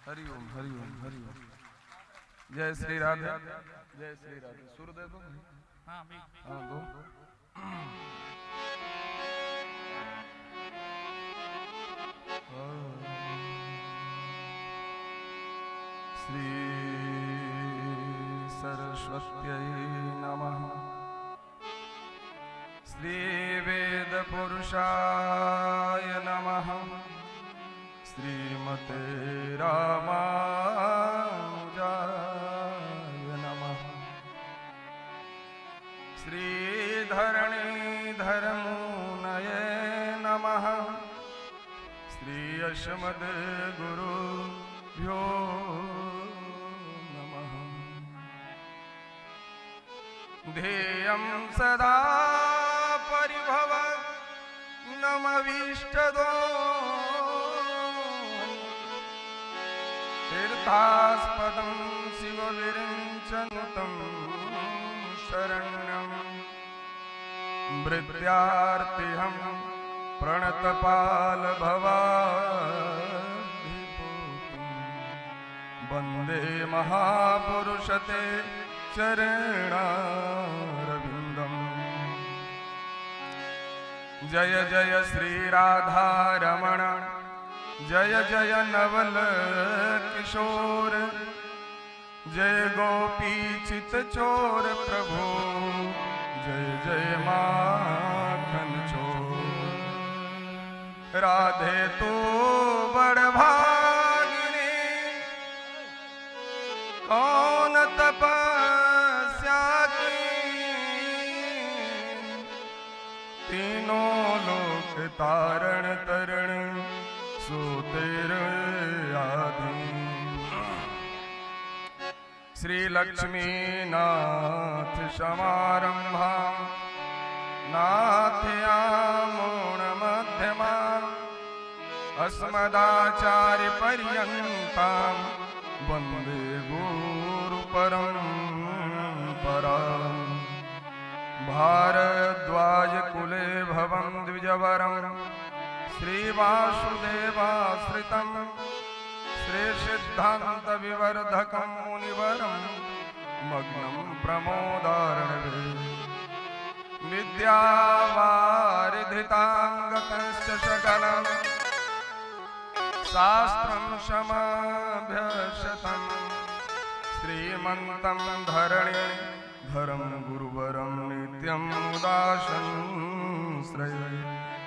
हरि ओम हरि ओम हरि ओम। जय श्री राधे जय श्री राधे। सुर दे दो। हाँ दो। श्री सरस्वत्यै नमः। श्री वेद पुरुषाय नमः। श्रीमते रामानुजाय नमः। श्री धरणीधर मुनये नमः। श्री यशमद गुरुभ्यो नमः। ध्येयं सदा परिभव नमवीष्टदो तीर्थास्पदं शिवविरिञ्चनुतं शरण्यं मृत्यार्तिहं प्रणतपालभवाभिभूतं वन्दे महापुरुषते चरणारविन्दम्। जय जय श्री राधारमण जय जय नवल किशोर जय गोपी चित चोर प्रभु जय जय माखन चोर। राधे तू बड़ भागिनी कौन तपस्या की तीनों लोक तारण तरण सो तेरे आदि। श्री लक्ष्मी नाथ समारंभा नाथयामूण मध्यमा अस्मदाचार्य पर्यंतां वंदे गुरु परंपरा। भारद्वाज कुले भवं द्विजवरं श्री वासुदेवाश्रितं श्री सिद्धांत विवर्धकं मुनिवरं मग्नं प्रमोदार्णवे। विद्यावारिधितां गतश्च सकलं शास्त्रं समभ्यसतं श्रीमन्तं धरणी धरं गुरुवरं नित्यं उदासं श्रये।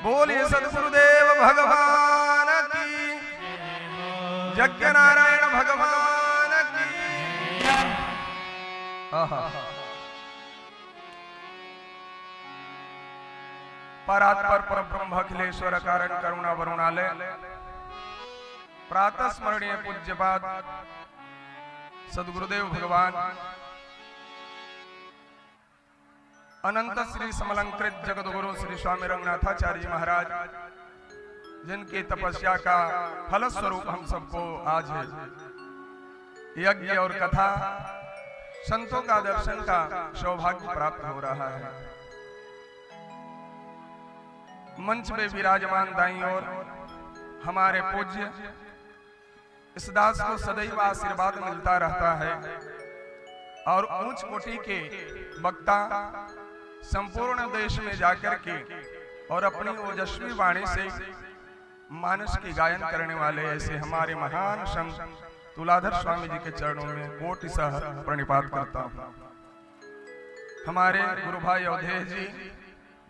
बोलिए सद्गुरुदेव भगवान की, यज्ञ नारायण भगवान की। परात्पर परब्रह्म अखिलेश्वर कारण करुणा वरुणालय प्रातः स्मरणीय पूज्यपाद सद्गुरुदेव भगवान अनंत श्री समलंकृत जगतगुरु श्री स्वामी रंगनाथाचार्य जी महाराज जिनकी तपस्या का फल स्वरूप हम सबको आज यज्ञ और कथा संतों का दर्शन का सौभाग्य प्राप्त हो रहा है। मंच पे विराजमान दाईं ओर हमारे पूज्य इस दास को सदैव आशीर्वाद मिलता रहता है और उच्च कोटि के वक्ता संपूर्ण देश में जाकर के और अपनी ओजस्वी वाणी से मानस की गायन करने वाले ऐसे हमारे महान संत तुलाधर स्वामी जी के चरणों में कोटिशः प्रणिपात करता हूँ। हमारे गुरु भाई अवधेश जी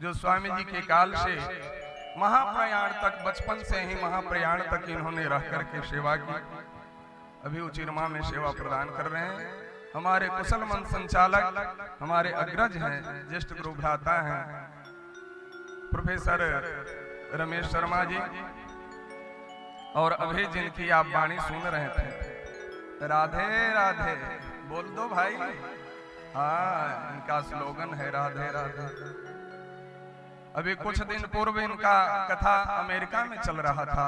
जो स्वामी जी के काल से महाप्रयाण तक बचपन से ही महाप्रयाण तक इन्होंने रह करके सेवा की, अभी उचिरमा में सेवा प्रदान कर रहे हैं। हमारे कुशल मंच संचालक हमारे अग्रज हैं, ज्येष्ठ गुरु भ्राता हैं प्रोफेसर रमेश शर्मा जी, और अभी जिनकी आप वाणी सुन रहे थे। राधे राधे बोल दो भाई। हाँ, इनका स्लोगन है राधे राधे। अभी कुछ दिन पूर्व इनका कथा अमेरिका में चल रहा था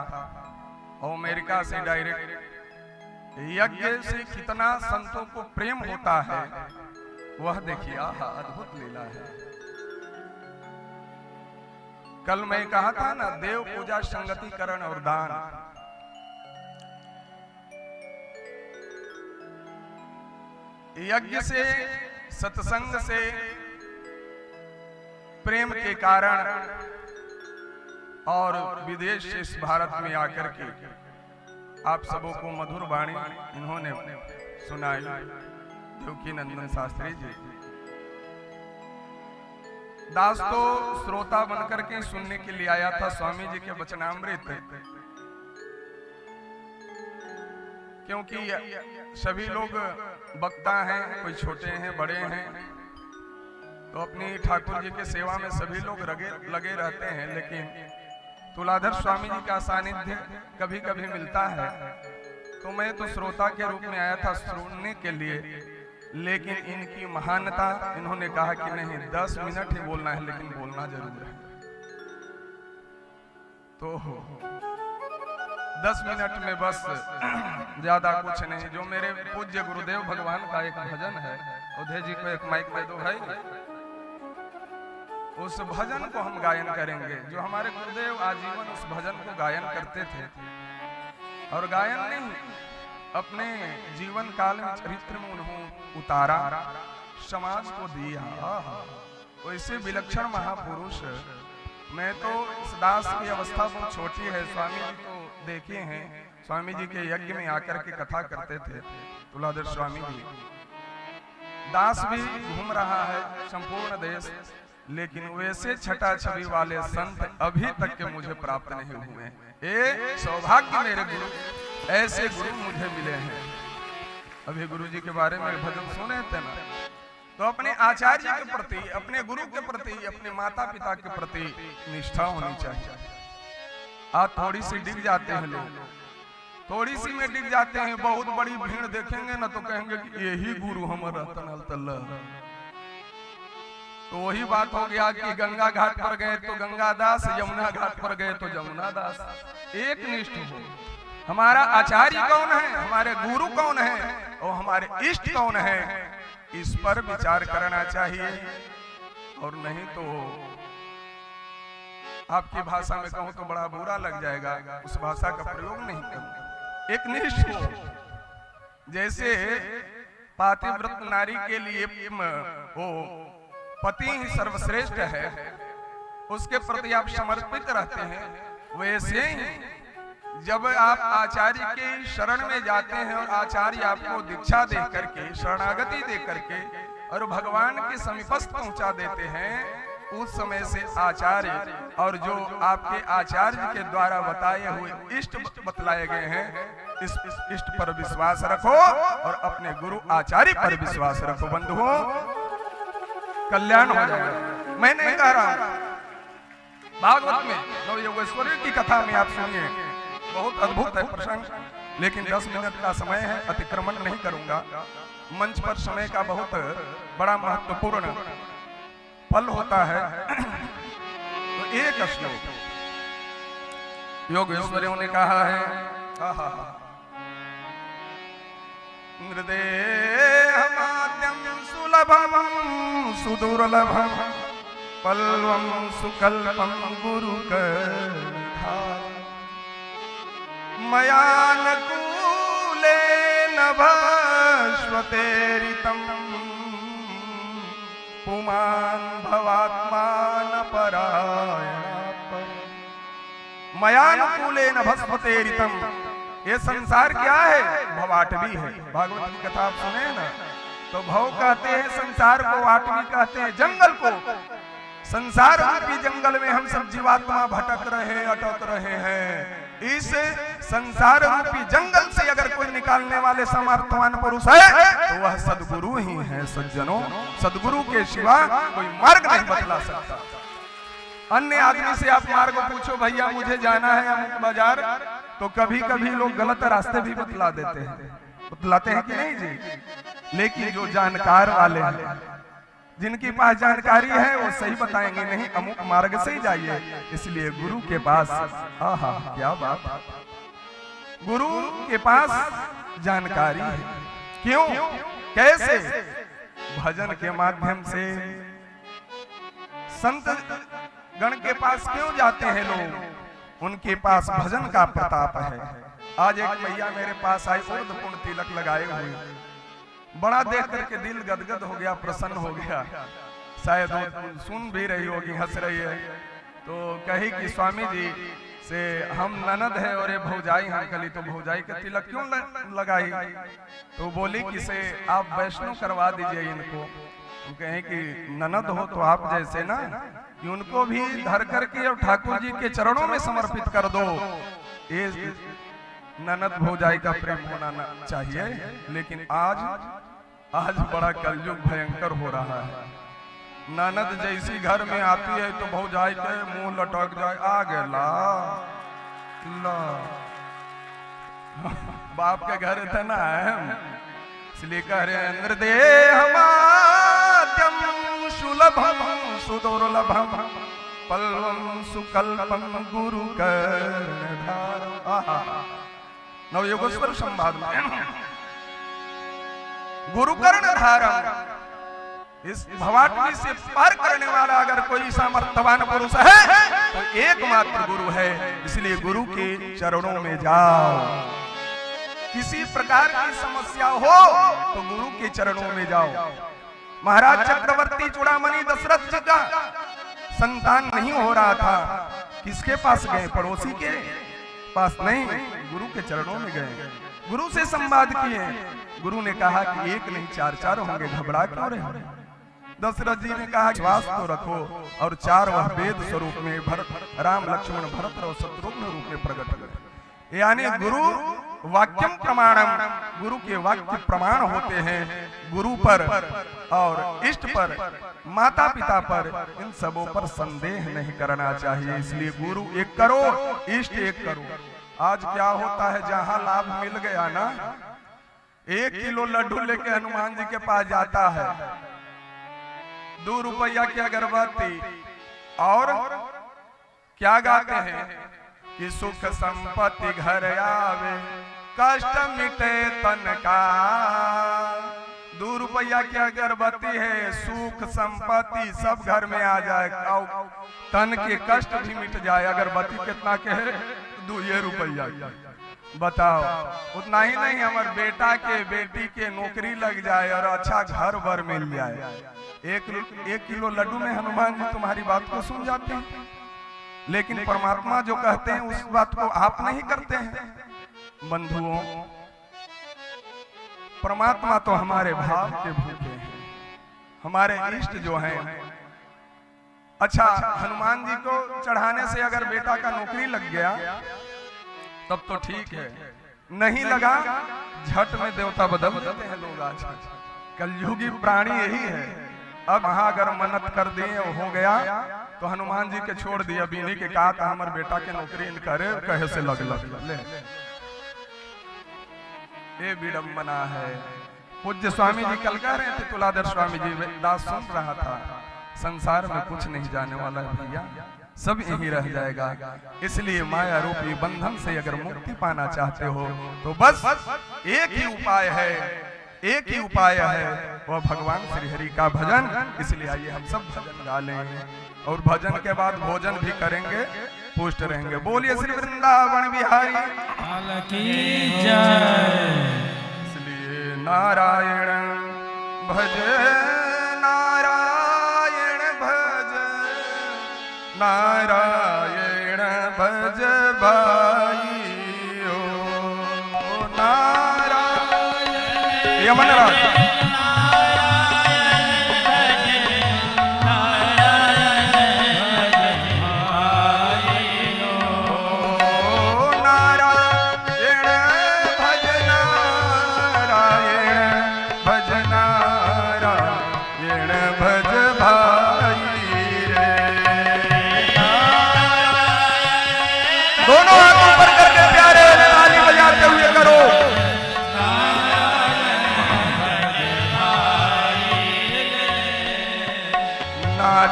और अमेरिका से डायरेक्ट यज्ञ से कितना संतों को प्रेम होता है वह देखिए। अद्भुत लीला है। कल मैं कहा था ना, देव पूजा संगतिकरण और दान, यज्ञ से, सत्संग से, प्रेम के कारण और विदेश से इस भारत में आकर के आप सबों को मधुर वाणी इन्होंने सुनाई। देवकी नंदन शास्त्री जी दास तो श्रोता बनकर के सुनने के लिए आया था स्वामी जी के वचनामृत, क्योंकि सभी लोग वक्ता हैं, कोई छोटे हैं बड़े हैं, तो अपनी ठाकुर जी के सेवा में सभी लोग लगे रहते हैं, लेकिन तुलाधर स्वामी जी का सानिध्य कभी कभी मिलता है। तो मैं तो श्रोता के रूप में आया था सुनने के लिए, लेकिन इनकी महानता, इन्होंने कहा कि नहीं 10 मिनट ही बोलना है, लेकिन बोलना जरूर है। तो 10 मिनट में बस ज्यादा कुछ नहीं। जो मेरे पूज्य गुरुदेव भगवान का एक भजन है, उदय जी को एक माइक दे दो भाई, उस भजन को हम गायन करेंगे। जो हमारे गुरुदेव आजीवन उस भजन को गायन करते थे, और गायन नहीं, अपने जीवन काल में चरित्र में उन्होंने उतारा, समाज को दिया। वैसे विलक्षण महापुरुष। मैं तो इस दास की अवस्था बहुत छोटी है, स्वामी जी तो देखे हैं, स्वामी जी के यज्ञ में आकर के कथा करते थे तुलाधर स्वामी जी। दास भी घूम रहा है संपूर्ण देश, लेकिन वैसे छटा छवि वाले संत अभी तक के मुझे प्राप्त नहीं हुए। ये सौभाग्य मेरे गुरु, ऐसे गुरु मुझे मिले हैं। अभी गुरु जी के बारे में भजन सुने थे ना, तो अपने आचार्य के प्रति, अपने गुरु के प्रति, अपने माता पिता के प्रति निष्ठा होनी चाहिए। आज थोड़ी सी डिग जाते हैं लोग, थोड़ी सी में डिग जाते हैं, बहुत बड़ी भीड़ देखेंगे ना तो कहेंगे कि यही गुरु हमारा तनल तल्ला। तो वही बात हो गया कि गंगा घाट पर गए तो गंगा दास, यमुना घाट पर गए तो जमुना दास। एक निष्ठ हो, हमारा आचार्य कौन है, हमारे गुरु कौन है और हमारे इष्ट कौन है, इस पर विचार करना चाहिए। और नहीं तो आपकी भाषा में कहूं तो बड़ा बुरा लग जाएगा, उस भाषा का प्रयोग नहीं करूं। एक निष्ठ हो, जैसे पातिव्रत नारी के लिए वो पति ही सर्वश्रेष्ठ है, उसके प्रति आप समर्पित रहते हैं, वैसे ही जब आप आचार्य के शरण में जाते हैं और आचार्य आपको दीक्षा दे करके, शरणागति दे करके और भगवान के समीपस्थ पहुंचा देते हैं, उस समय से आचार्य और जो आपके आचार्य के द्वारा बताए हुए इष्ट बतलाए गए हैं, इस इष्ट पर विश्वास रखो और अपने गुरु आचार्य पर विश्वास रखो। बंधुओं, कल्याण हो जाएगा। मैं नहीं कह रहा, भागवत में नवयोगेश्वरी की कथा में आप सुनिए, बहुत अद्भुत है प्रसंग, लेकिन 10 मिनट का समय है, अतिक्रमण नहीं करूंगा। मंच पर समय का बहुत बड़ा महत्वपूर्ण फल होता है। तो एक श्लोक योगेश्वरियों ने कहा है, हृदयमाद्यं सुलभं सुदुर्लभं पल्वं सुकल्पं गुरुकथा मयानुकूलेन भस्वतेरितं पुमान् भवात्मान परायण। मयानुकूलेन भस्वतेरितं, ये संसार क्या है? भवाटवी है। भागवत की कथा आप सुने ना, तो भव कहते हैं संसार को, वाटवी कहते हैं जंगल को। संसार रूपी जंगल में हम सब जीवात्मा भटक रहे, अटक रहे हैं। इस संसार रूपी जंगल से अगर कोई निकालने वाले समर्थवान पुरुष है तो वह सदगुरु ही है। सज्जनों, सदगुरु के सिवा कोई मार्ग नहीं बतला सकता। अन्य आदमी से आप मार्ग पूछो, भैया मुझे जाना है अमुक बाजार, तो कभी कभी लोग गलत रास्ते भी बतला देते हैं, बतलाते हैं कि नहीं जी। लेकिन जो जानकार वाले हैं, जिनके पास जानकारी है, वो सही बताएंगे, नहीं अमुक मार्ग से ही जाइए। इसलिए गुरु के पास, आहा क्या बात, गुरु के पास जानकारी है। क्यों, कैसे? भजन के माध्यम से। संत गण के पास क्यों जाते हैं लोग? उनके पास भजन का प्रताप है। आज एक भैया मेरे पास आई, उर्द पूर्ण तिलक लगाए हुए, बड़ा देख करके दिल गदगद हो गया, प्रसन्न हो गया। शायद वो सुन भी रही होगी, हंस रही है। तो कही कि स्वामी जी से हम ननद है और ये भौजाई हम कली, तो भौजाई के तिलक क्यों लगाई? तो बोली कि से आप वैष्णो करवा दीजिए इनको। तो कहे कि ननद हो तो आप जैसे ना, कि उनको भी धर करके और ठाकुर जी के चरणों में समर्पित कर दो। ये ननद भौजाई का प्रेम होना चाहिए। लेकिन आज बड़ा कलयुग भयंकर हो रहा है। ननद जैसी घर में आती है तो भौजाई के मुंह लटक जाए, आ गया ला बाप के घर इतना है, इसलिए कह रहे हैं नृदेहमाद्यम सुलभम सुदुर्लभम पल्लवम सुकल्पम गुरु कर्णधारम। नवयुगेश्वर संवाद में गुरु कर्णधारम, इस भवाटवी से पार करने वाला अगर कोई सामर्थ्यवान पुरुष है तो एकमात्र गुरु है। इसलिए गुरु के चरणों में जाओ। किसी प्रकार की समस्या हो तो गुरु के चरणों में जाओ। महाराज चक्रवर्ती चूड़ामणि दशरथ जी का संतान नहीं हो रहा था, किसके पास गए? पड़ोसी के पास नहीं, गुरु के चरणों में गए, गुरु से संवाद किए। गुरु ने कहा कि एक नहीं चार होंगे, घबरा क्यों रहे? दशरथ जी ने कहा विश्वास तो रखो, और चार वह वेद स्वरूप में भरत राम लक्ष्मण भरत और शत्रुघ्न रूप में प्रकट हुए। यानी गुरु वाक्यम प्रमाणम, गुरु के वाक्य प्रमाण होते हैं। गुरु पर और इष्ट पर, माता पिता पर, इन सबों पर संदेह नहीं करना चाहिए। इसलिए गुरु एक करो, इष्ट एक करो। आज क्या होता है, जहां लाभ मिल गया ना, 1 किलो लड्डू लेके हनुमान जी के पास जाता है, 2 रुपया की अगरबत्ती, और क्या गाते हैं कि सुख संपत्ति घर आवे, कष्ट मिटे तन का। 2 रुपया की अगरबत्ती है, सुख संपत्ति सब घर में आ जाए, तन के कष्ट भी मिट जाए। अगरबत्ती कितना के है? 2 रुपया। बताओ, उतना ही नहीं, हमारे बेटा के बेटी के नौकरी लग जाए और अच्छा घर भर मिल जाए। 1 किलो लड्डू में हनुमान जी तुम्हारी बात को सुन जाते हैं। लेकिन परमात्मा जो कहते हैं उस बात को आप नहीं करते हैं। बंधुओं, परमात्मा तो हमारे भाव के भूखे हैं, हमारे इष्ट जो हैं। अच्छा, हनुमान जी को चढ़ाने से अगर बेटा का नौकरी लग गया तब तो ठीक है, नहीं लगा झट में देवता बदल देते हैं लोग। आज कलयुगी प्राणी यही है। अब वहां अगर मन्नत कर दिए हो गया तो हनुमान जी के छोड़ दिया, बीनी के कहा था हमारे बेटा के नौकरी इन करे, कहे से लग ले। ये विडंबना है। पूज्य स्वामी जी कल कह रहे थे, तुलाधर स्वामी जी दास सुन रहा था, संसार में कुछ नहीं जाने वाला है भैया, सब यही रह जाएगा। इसलिए माया रूपी बंधन से अगर मुक्ति पाना चाहते हो तो बस एक ही उपाय है, एक ही उपाय है, वह भगवान श्री हरि का भजन। इसलिए आइए हम सब भजन गा लेंगे और भजन के बाद भोजन भी करेंगे, पुष्ट रहेंगे। बोलिए श्री वृंदावन बिहारी की जय। इसलिए नारायण भज, नारायण भज, नारायण भज भाई ओ नारायण। यमन राज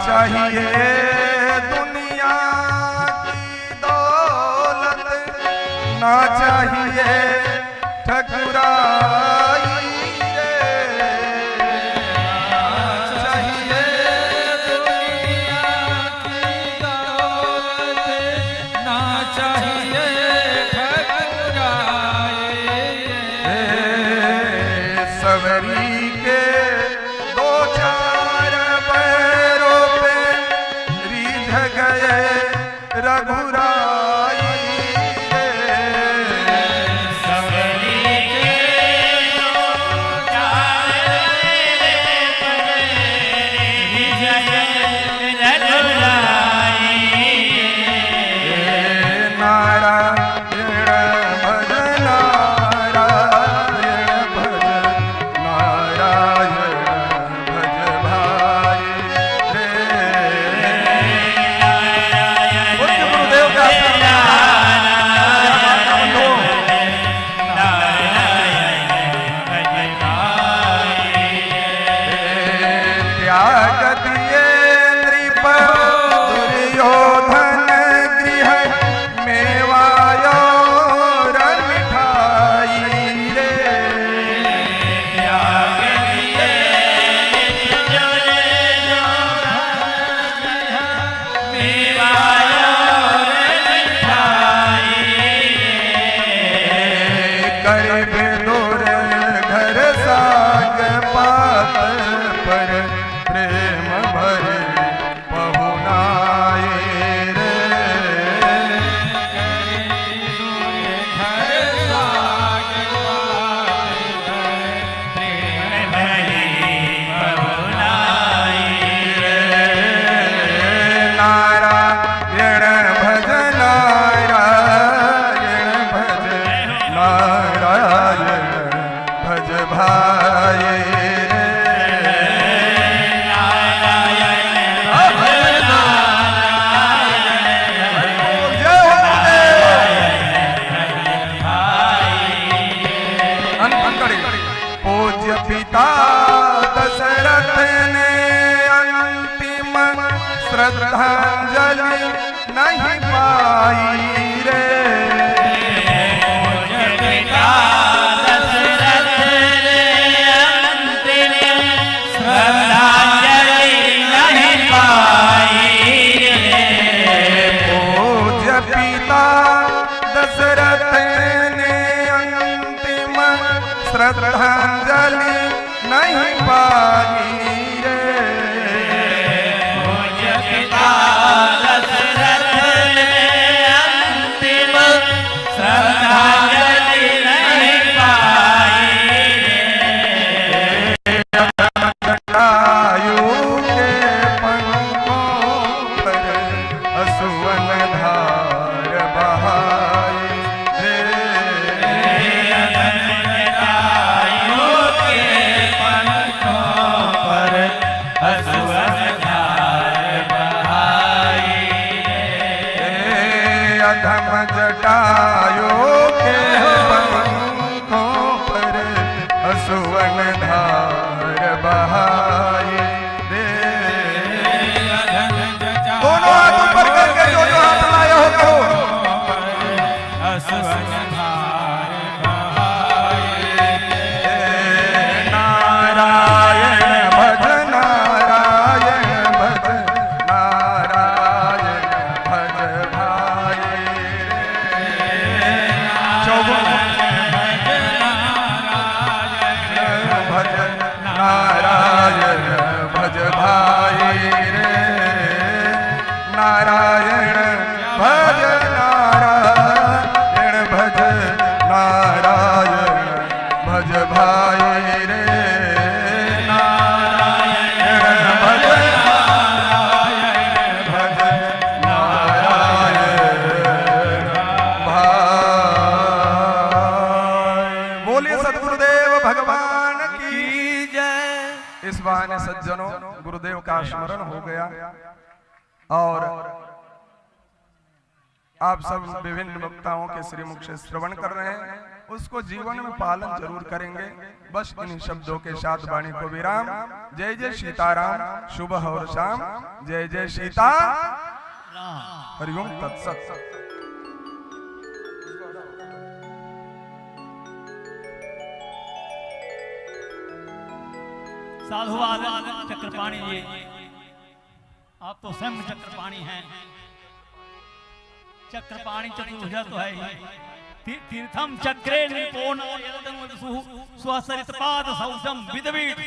चाहिए दुनिया की दौलत, ना चाहिए ठकुराई रे, चाहिए दुनिया की दौलत, ना चाहिए ठकुराई रे। सवरी श्रद्धांजलि नहीं पाई रे। अंतिम श्रद्धांजलि नहीं पाई जटायु के पंखों पर असुवन धार बहाई रे। अधम जटायु के पंखों पर असुवन धार बहाई रे। दोनों हाथ ऊपर करके जो हाथ लाए हो कहो नारायण भज नारायण भज नारायण भज भाई रे। भज नारायण भज भाई रे। नारायण भज नारायण भज नारायण भज भाई रे। नारायण भज नारायण भज नारायण भाई। बोलिए सद्गुरुदेव भगवान की जय। इस बहाने सज्जनों गुरुदेव का स्मरण हो गया और आप सब विभिन्न वक्ताओं के श्रीमुख से श्रवण कर रहे हैं, उसको जीवन में पालन जरूर करेंगे। बस इन्हीं शब्दों के साथ वाणी को विराम। जय जय सीताराम, सुबह और शाम। जय जय सीता, हरिओम तत्सत। साधुवाद चक्रपाणी जी, आप तो स्वयं चक्रपाणी हैं। चक्रपाणी चतुर्भुजा तो है ही। तीर्थम चक्रे निपोन स्वसरित पाद सौषम विदवीत